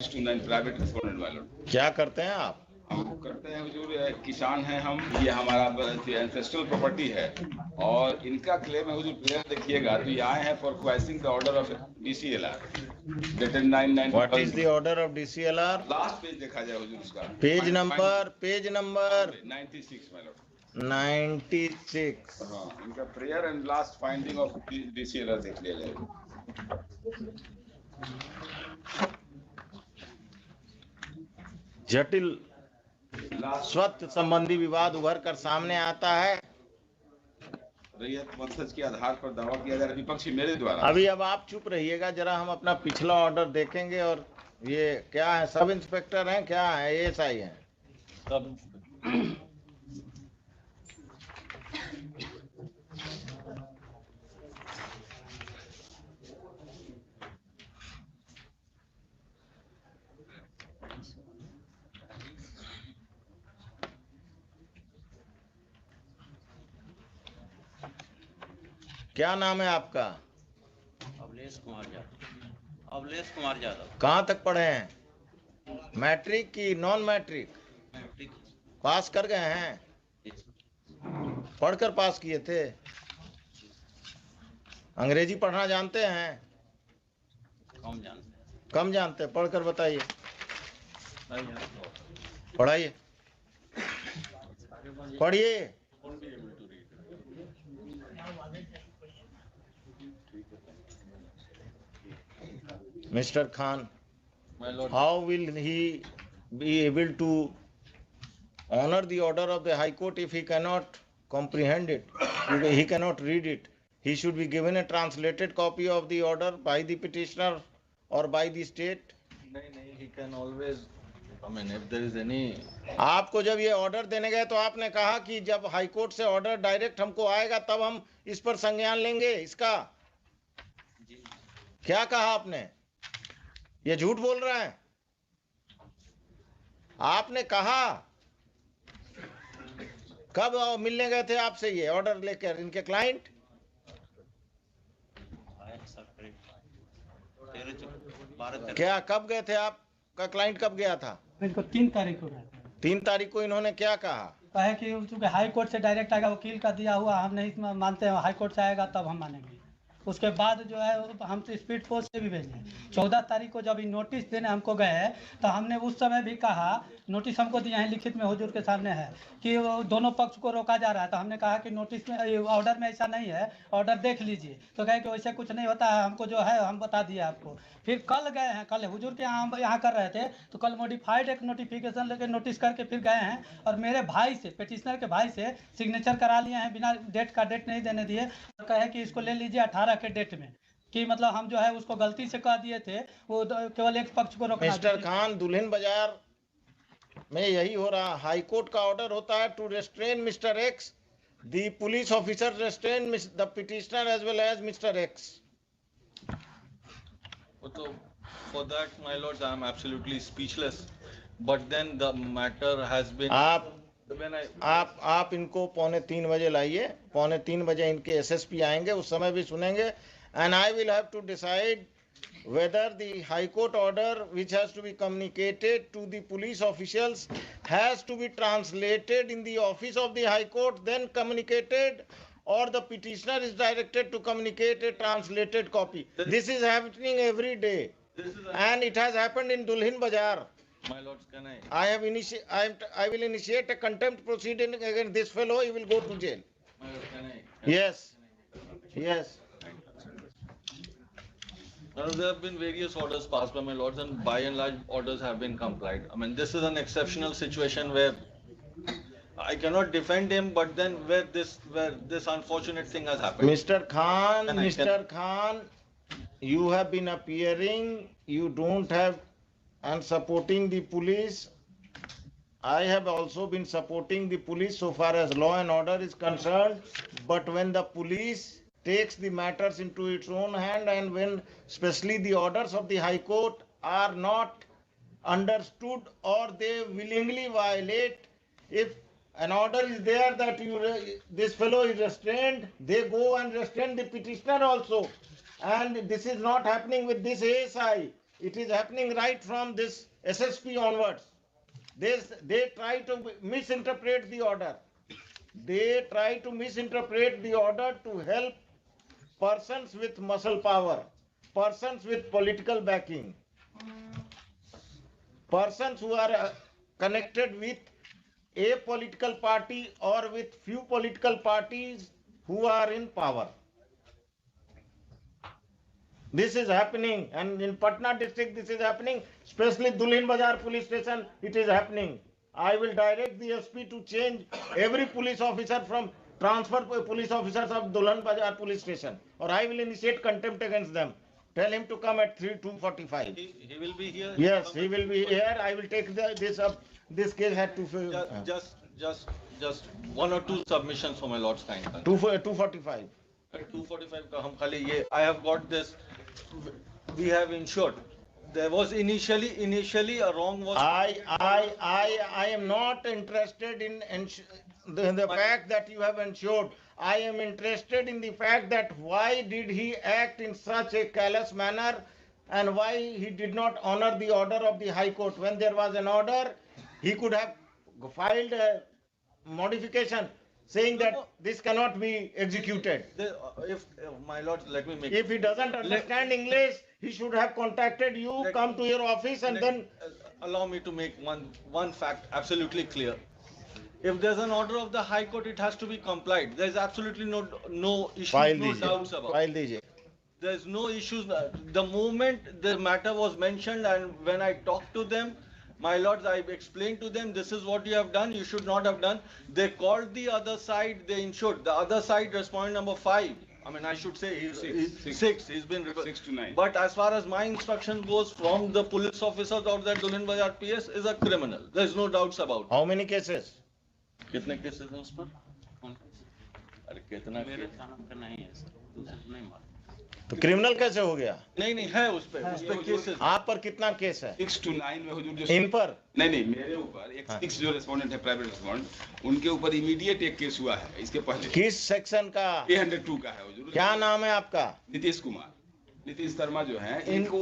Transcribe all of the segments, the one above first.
Student private restaurant वालों। क्या करते हैं आप? हम करते हैं हुजूर, किसान हैं हम, ये हमारा एंसेस्ट्रल प्रॉपर्टी है और इनका क्लेम है हुजूर। प्लेयर देखिएगा तो ये आए हैं for questioning the order of DCLR dated 9/9। What is the order of DCLR? Last page देखा जाए हुजूर उसका, पेज नंबर 96 माय लॉर्ड। 96। हाँ, इनका prayer and last finding of DCLR देख लिया जाए। जटिल स्वत्व संबंधी विवाद उभर कर सामने आता है। रैयत वंशज के आधार पर दावा किया जा रहा है विपक्षी मेरे द्वारा। अभी अब आप चुप रहिएगा जरा, हम अपना पिछला ऑर्डर देखेंगे। और ये क्या है, सब इंस्पेक्टर हैं, क्या है, ASI हैं? सब क्या नाम है आपका? अवलेश कुमार यादव। अवलेश कुमार यादव। कहाँ तक पढ़े हैं? मैट्रिक की नॉन मैट्रिक? मैट्रिक पास कर गए हैं? पढ़कर पास किए थे? अंग्रेजी पढ़ना जानते हैं? कम जानते हैं। कम जानते हैं, पढ़कर बताइए। नहीं जानते। पढ़ाइए, पढ़िए। Mr. Khan, my lord, how will he be able to honor the order of the High Court if he cannot comprehend it? He cannot read it. He should be given a translated copy of the order by the petitioner or by the state. नहीं, he can always, I mean, if there is any. आपको जब ये order देने गए तो आपने कहा कि जब हाई कोर्ट से ऑर्डर डायरेक्ट हमको आएगा तब हम इस पर संज्ञान लेंगे इसका। क्या कहा आपने? ये झूठ बोल रहा है। आपने कहा कब मिलने गए थे आपसे ये ऑर्डर लेकर इनके क्लाइंट? क्या कब गए थे? आपका क्लाइंट कब गया था? इनको 3 तारीख को गया था। 3 तारीख को इन्होंने क्या कहा? कहे कि चूंकि हाई कोर्ट से डायरेक्ट आएगा, वकील का दिया हुआ, हम नहीं मानते हैं, हाई कोर्ट से आएगा तब हम मानेंगे। उसके बाद जो है हम तो स्पीड पोस्ट से भी भेजे। 14 तारीख को जब नोटिस देने हमको गए तो हमने उस समय भी कहा, नोटिस हमको दिया है लिखित में हुजूर के सामने है कि दोनों पक्ष को रोका जा रहा है। तो हमने कहा कि नोटिस में ऑर्डर में ऐसा नहीं है, ऑर्डर देख लीजिए। तो कहे कि वैसे कुछ नहीं होता है, हमको जो है हम बता दिए आपको। फिर कल गए हैं, कल हुजूर के यहाँ हम यहाँ कर रहे थे तो कल मॉडिफाइड एक नोटिफिकेशन लेके नोटिस करके फिर गए हैं और मेरे भाई से, पिटिशनर के भाई से सिग्नेचर करा लिए हैं, बिना डेट नहीं देने दिए। और कहे कि इसको ले लीजिए 18 के डेट में, कि मतलब हम जो है उसको गलती से कह दिए थे, वो केवल एक पक्ष को रोकना। मिस्टर खान, दुल्हन बाजार में यही हो रहा। हाई कोर्ट का ऑर्डर होता है to restrain mister X, the police officer restrain the petitioner as well as mister X. So for that, my lords, I am absolutely speechless. But then the matter has been. आप इनको 2:45 बजे लाइए। 2:45 बजे इनके SSP आएंगे, उस समय भी सुनेंगे। And I will have to decide whether the High Court order, which has to be communicated to the police officials, has to be translated in the office of the High Court, then communicated, or the petitioner is directed to communicate a translated copy. This is happening every day, and it has happened in Dulhin Bazaar. My lords, can I? I will initiate a contempt proceeding against this fellow. He will go to jail. My lord, can I? Yes. Yes. Now, there have been various orders passed by my lords, and by and large, orders have been complied. I mean, this is an exceptional situation where I cannot defend him, but then where this unfortunate thing has happened. Mr. Khan, you have been appearing. You don't have and supporting the police. I have also been supporting the police so far as law and order is concerned. But when the police takes the matters into its own hand, and when especially the orders of the High Court are not understood or they willingly violate, if an order is there that this fellow is restrained, they go and restrain the petitioner also. And this is not happening with this ASI. It is happening right from this SSP onwards. They try to misinterpret the order. They try to misinterpret the order to help persons with muscle power, persons with political backing, persons who are connected with a political party or with few political parties who are in power. This is happening, and in Patna district this is happening, especially Dulhin Bazar police station, it is happening. I will direct the SP to change every police officer from transfer police officers of Dulhin Bazar police station, or I will initiate contempt against them. Tell him to come at 2:45. He will be here. Yes, he will be here. I will take this up. This case had to Just one or two submissions for my lord's kind. 2:45. 245 का हम खाली ये I have got this. We have ensured. There was initially a wrong was. I am not interested in the fact that you have ensured. I am interested in the fact that why did he act in such a callous manner, and why he did not honor the order of the High Court. When there was an order, he could have filed a modification saying that this cannot be executed. If my lord, let me make. If he doesn't understand English, he should have contacted you, come to your office, and then. Allow me to make one fact absolutely clear. If there's an order of the High Court, it has to be complied. There's absolutely no issues, no doubts about. File दीजिए. There's no issues. The moment the matter was mentioned, and when I talked to them, my lords, I explained to them, this is what you have done, you should not have done. They called the other side, they ensured. The other side, respondent number 5. I mean, I should say he's 6. He's been 6 to 9. But as far as my instruction goes from the police officers of that Dulhin Bazar PS is a criminal. There's no doubts about it. How many cases? कितने cases हैं उस पर? अरे कितना? मेरे थाना पे नहीं है सर, दूसरे नहीं मालूम। तो क्रिमिनल कैसे हो गया? नहीं है उस पे केसेस। आप पर कितना केस है? 6 to 9 में हुजूर जो इन पर? नहीं मेरे ऊपर एक 6 जो रेस्पोंडेंट है, प्राइवेट रेस्पोंडेंट, उनके ऊपर इमीडिएट एक केस हुआ है। इसके पहले किस सेक्शन का? 302 का है हुजूर। क्या नाम है आपका? नीतीश कुमार, नीतीश शर्मा जो हैं, इनको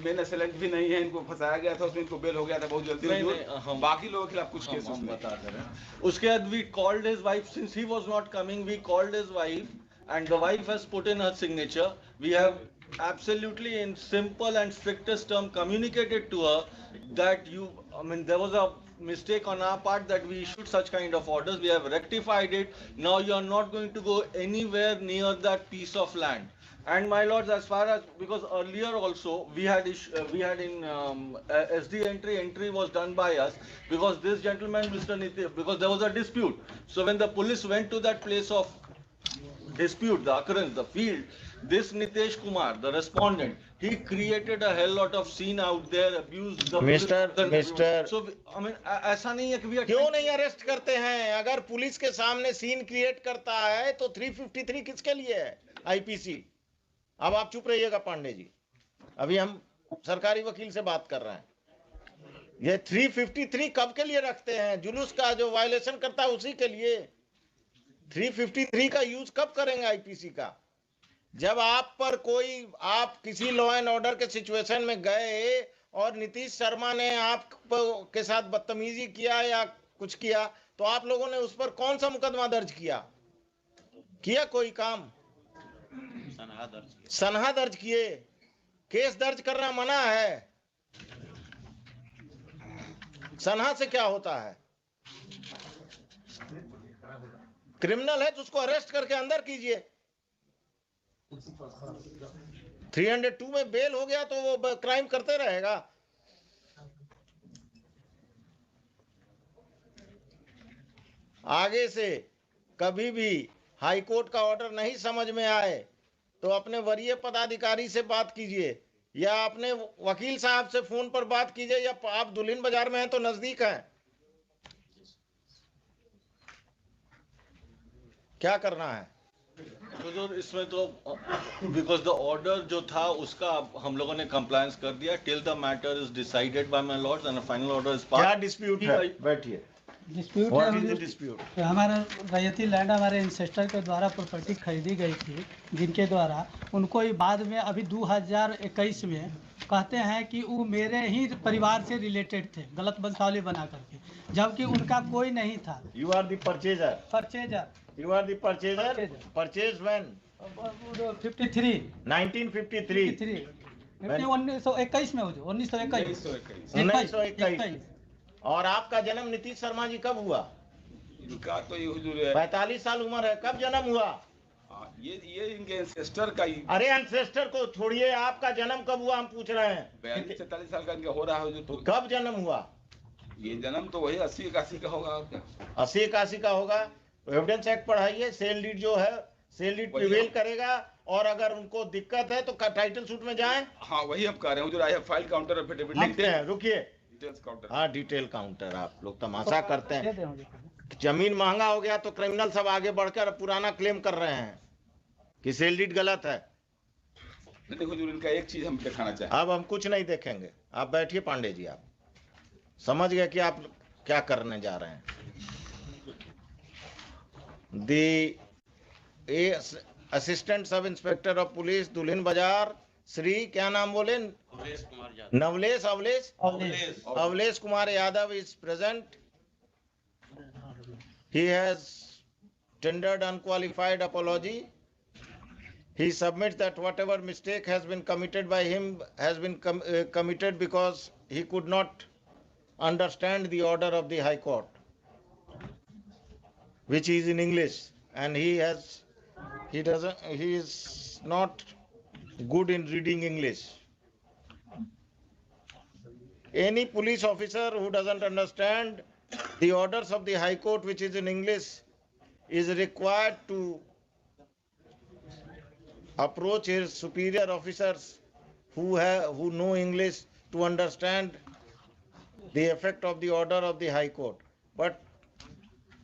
मेन असेलेंट भी नहीं है, इनको फंसाया गया था, उसमें इनको बेल हो गया था बहुत जल्दी। बाकी लोगों के खिलाफ कुछ केस हम बता दे रहे हैं। उसके बाद we called his wife, since he was not coming, we called his wife, and the wife has put in her signature. We have absolutely in simple and strictest term communicated to her that there was a mistake on our part that we issued such kind of orders. We have rectified it. Now you are not going to go anywhere near that piece of land. And my lords, as far as, because earlier also we had in SD entry was done by us, because this gentleman, Mr. Nitish, because there was a dispute. So when the police went to that place of dispute, the occurrence, the field, this Nitesh Kumar, the respondent, he created a hell lot of scene out there, abused the Mr. So I mean, ऐसा नहीं है कि we are क्यों नहीं arrest करते हैं? अगर police के सामने सीन क्रिएट करता है तो 353 किसके लिए है? IPC। अब आप चुप रहिएगा पांडे जी, अभी हम सरकारी वकील से बात कर रहे हैं। ये 353 कब के लिए रखते हैं? जुलूस का जो वायलेशन करता है उसी के लिए। 353 का यूज कब करेंगे IPC का? जब आप पर आप किसी लॉ एंड ऑर्डर के सिचुएशन में गए और नीतीश शर्मा ने आप के साथ बदतमीजी किया या कुछ किया, तो आप लोगों ने उस पर कौन सा मुकदमा दर्ज किया कोई काम? सनहा दर्ज किए। केस दर्ज करना मना है। सनहा से क्या होता है? क्रिमिनल है तो उसको अरेस्ट करके अंदर कीजिए। 302 में बेल हो गया तो वो क्राइम करते रहेगा। आगे से कभी भी हाई कोर्ट का ऑर्डर नहीं समझ में आए तो अपने वरीय पदाधिकारी से बात कीजिए, या अपने वकील साहब से फोन पर बात कीजिए, या आप दुल्हिन बाजार में हैं तो नजदीक हैं। क्या करना है? तो इसमें तो बिकॉज द ऑर्डर जो था उसका हम लोगों ने कंप्लायंस कर दिया till the matter is decided by my Lord's and final order is pass. क्या डिस्प्यूट है? बैठिए। डिस्प्यूट है What is the Hazur, dispute? हमारा रैयती लैंड हमारे इंसेस्टर के द्वारा प्रॉपर्टी खरीदी गई थी, जिनके द्वारा उनको ही बाद में अभी 2021 में कहते हैं कि वो मेरे ही परिवार से रिलेटेड थे, गलत वंशावली बना करके, जबकि उनका कोई नहीं था। You are the purchaser. Purchaser You are the purchaser. Purchaser. Purchased when? 53 1953. 1921 में हुजूर, 1921 1921। और आपका जन्म नीतीश शर्मा जी कब हुआ? इनका तो ये हुजूर 45 साल उम्र है, कब जन्म हुआ? ये इनके एंसेस्टर का ही अरे एंसेस्टर को छोड़िए, आपका जन्म कब हुआ हम पूछ रहे हैं। 42-43 साल का इनका हो रहा है हुजूर। तो कब जन्म हुआ? ये जन्म तो वही 80-81 का होगा और क्या। 80-81 का होगा। एविडेंस एक्ट पढ़ाइए, सेल डीड जो है, सेल डीड प्रिवेल करेगा, और अगर उनको दिक्कत है तो टाइटल सूट में जाएं। हाँ वही हम कह रहे हैं हुजूर। I have file counter affidavit. लिखते हैं, रुकिए। Details counter. हाँ, डिटेल काउंटर। आप लोग तमाशा करते दे हैं। दें हुजूर। जमीन महंगा हो गया तो क्रिमिनल सब आगे बढ़कर पुराना क्लेम कर रहे हैं कि सेल डीड गलत है। नहीं हुजूर, इनका एक चीज हम दिखाना चाहें। अब हम कुछ नहीं देखेंगे, आप बैठिए पांडे जी। आप समझ गए कि आप क्या करने जा रहे हैं। The assistant sub inspector of police Dulhin Bazar, Shri क्या नाम बोले? Awlesh Kumar Yadav. Navlesh Awlesh Kumar Yadav is present. He has tendered unqualified apology. He submits that whatever mistake has been committed by him has been committed because he could not understand the order of the High Court, which is in English, and he is not good in reading English. Any police officer who doesn't understand the orders of the High Court, which is in English, is required to approach his superior officers who know English to understand the effect of the order of the High Court. But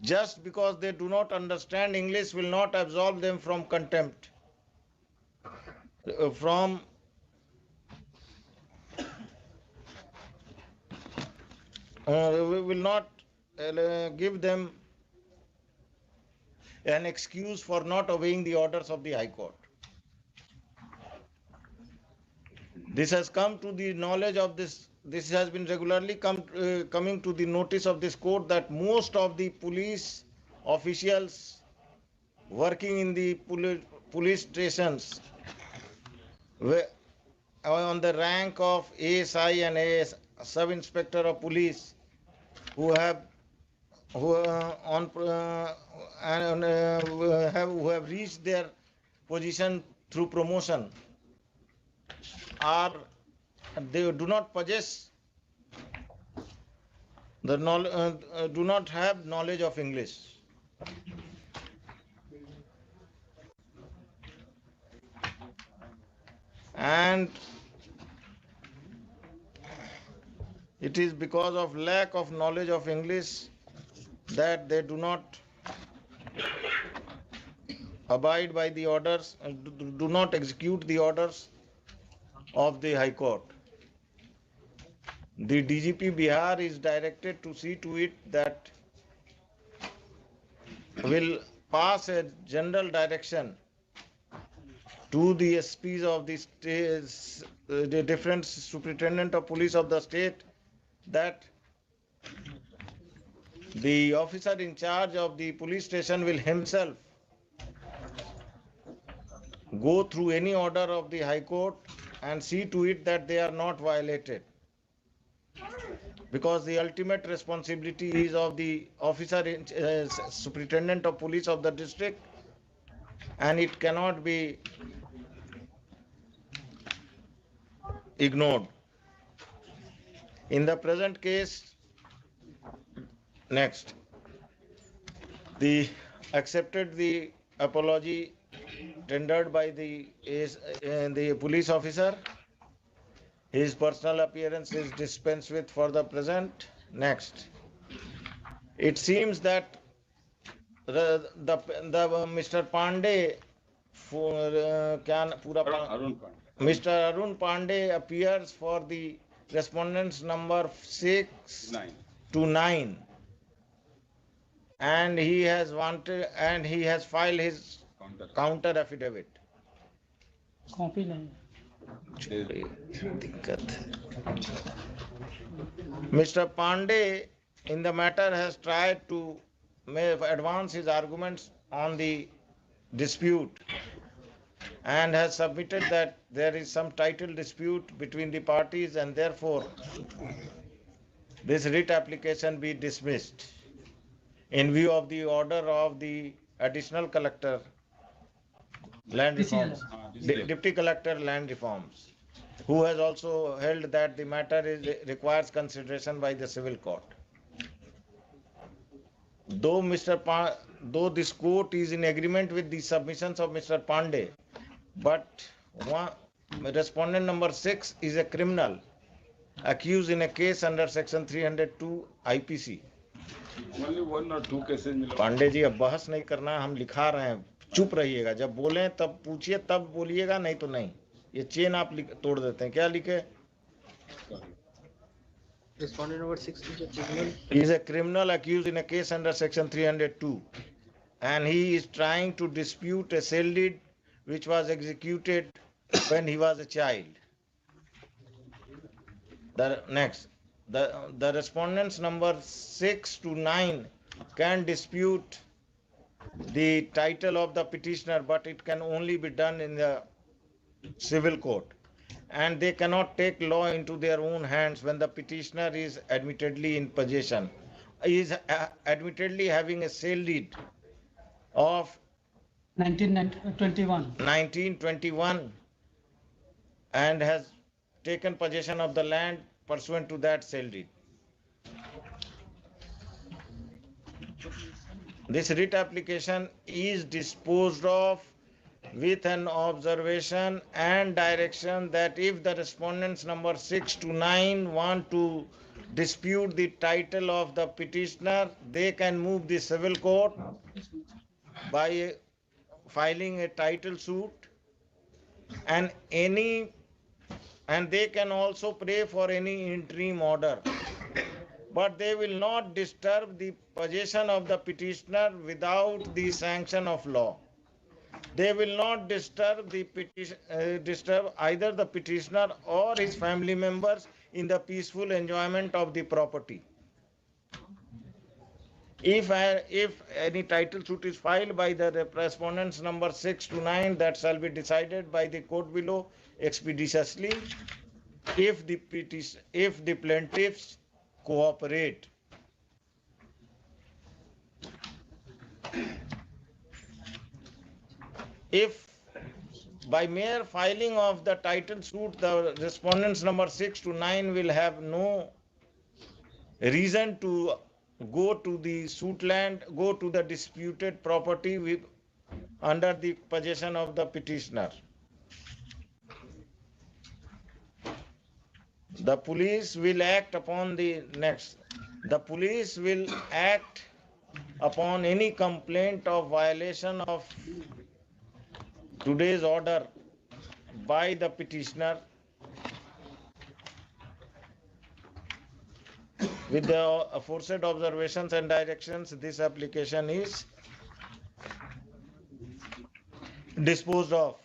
just because they do not understand English will not absolve them from contempt, we will not give them an excuse for not obeying the orders of the High Court. This has come to the knowledge of this has been regularly coming to the notice of this court, that most of the police officials working in the police stations on the rank of ASI and sub-inspector of police who have reached their position through promotion they do not possess the do not have knowledge of English. And it is because of lack of knowledge of English that they do not abide by the orders, do not execute the orders of the High Court. The DGP Bihar is directed to see to it that will pass a general direction to the SPs of the different superintendent of police of the state, that the officer in charge of the police station will himself go through any order of the High Court and see to it that they are not violated, because the ultimate responsibility is of the officer superintendent of police of the district, and it cannot be ignored. In the present case, next, the accepted the apology tendered by the police officer. His personal appearance is dispensed with for the present. Next, it seems that the Mr. Pandey Mr. Arun Pandey appears for the respondents number 6 to 9. and he has filed his Counter. counter affidavit. Copy नहीं है। Mr. Pandey in the matter has tried to advance his arguments on the dispute and has submitted that there is some title dispute between the parties and therefore this writ application be dismissed in view of the order of the additional collector land reforms, deputy collector land reforms, who has also held that the matter requires consideration by the civil court. Though though this court is in agreement with the submissions of Mr. Pandey, but respondent number 6 is a criminal accused in a case under section 302 IPC. Only 1 or 2 cases. Pandey ji अब बहस नहीं करना, हम लिखा रहे हैं, चुप रहिएगा, जब बोलें तब पूछिए तब बोलिएगा, नहीं तो नहीं. ये चेन आप तोड़ देते हैं. क्या लिखे? Respondent number 6 is a criminal. He is a criminal accused in a case under section 302 and he is trying to dispute a sale deed which was executed when he was a child. The respondents number 6 to 9 can dispute the title of the petitioner, but it can only be done in the civil court. And they cannot take law into their own hands when the petitioner is admittedly in possession, is admittedly having a sale deed of 1921 and has taken possession of the land pursuant to that sale deed. This writ application is disposed of with an observation and direction that if the respondents number 6 to 9 want to dispute the title of the petitioner, they can move the civil court by filing a title suit, and they can also pray for any interim order, but they will not disturb the possession of the petitioner without the sanction of law. They will not disturb either the petitioner or his family members in the peaceful enjoyment of the property. If any title suit is filed by the respondents number 6 to 9, that shall be decided by the court below expeditiously if the plaintiffs cooperate. If by mere filing of the title suit, the respondents number 6 to 9 will have no reason to go to the suit land, go to the disputed property under the possession of the petitioner. The police will act upon the police will act upon any complaint of violation of today's order by the petitioner with the aforesaid observations and directions. This application is disposed of.